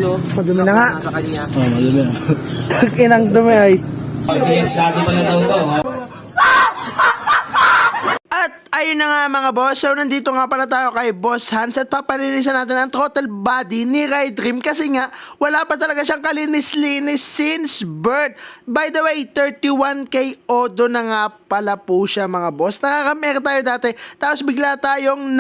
Hello. Madumi na nga. Sa kanya. Oh, madumi na. Tag-inang dumi ay. Yes, lagi pala daw to. At ayun na nga mga boss, so nandito nga pala tayo kay Boss Hans at papalinisan natin ang throttle body ni Ride Dream kasi nga wala pa talaga siyang kalinis-linis since birth. By the way, 31k odo na nga pala po siya mga boss. Nakakamera tayo dati, tapos bigla tayong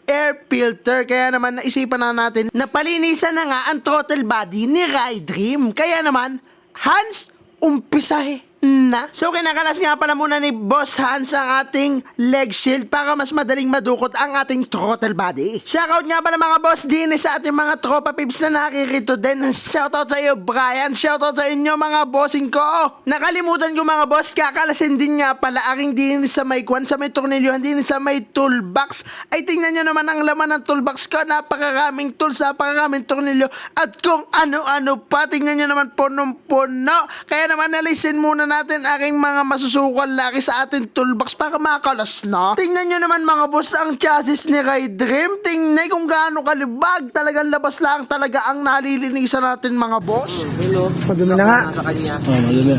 air filter, kaya naman naisipan na natin na palinisan na nga ang throttle body ni Ride Dream. Kaya naman, Hans, umpisahe na. So kinakalas nga pala muna ni Boss Hans ang ating leg shield para mas madaling madukot ang ating throttle body. Shoutout nga pala mga boss din sa ating mga tropa pips na nakikito din. Shoutout sa iyo Brian, shoutout sa inyo mga bossing ko. Nakalimutan ko mga boss, kakalasin din nga pala aking din sa may kwan, sa may tornilyo, din sa may toolbox. Ay tingnan nyo naman ang laman ng toolbox ko, napakaraming tools, napakaraming tornilyo at kung ano-ano pa. Tingnan nyo naman punong-puno. Kaya naman nalisin muna natin aking mga masusukal laki sa ating toolbox para makalas na. Tingnan nyo naman mga boss ang chassis ni Ride Dream. Tingnan kung gaano kalibag. Talagang labas lang talaga ang nalilinisan natin mga boss. Hello. Madumi na nga. Sa kanya. Oh, madumi na.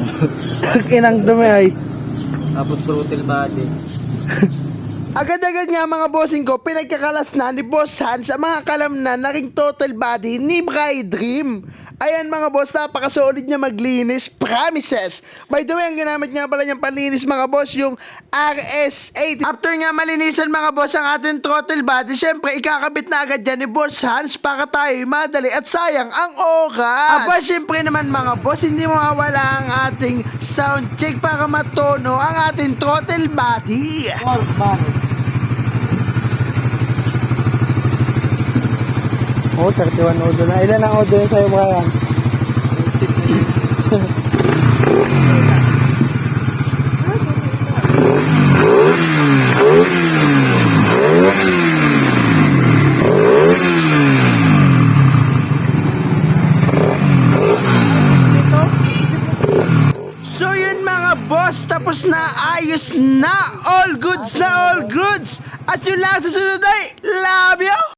Tag-inang dumi ay. Tapos throttle body. Agad-agad nga mga bossing ko, pinagkakalas na ni Boss Hans sa mga kalamnan na ring total body ni Ride Dream. Ayan mga boss, napakasolid niya maglinis, promises. By the way, ang ginamit nga pala niyang panlinis mga boss, yung RS8. After nga malinisan mga boss ang ating throttle body, syempre ikakabit na agad dyan ni Boss Hans para tayo madali at sayang ang oras. Aba, syempre naman mga boss, hindi mawawala ang ating sound check para matono ang ating throttle body. Oh, 31 odo na. Ilan ang odo yun sa'yo, Brian? So yun mga boss, tapos na, ayos na, all goods na all goods. At yun lang sa sunod ay, love you!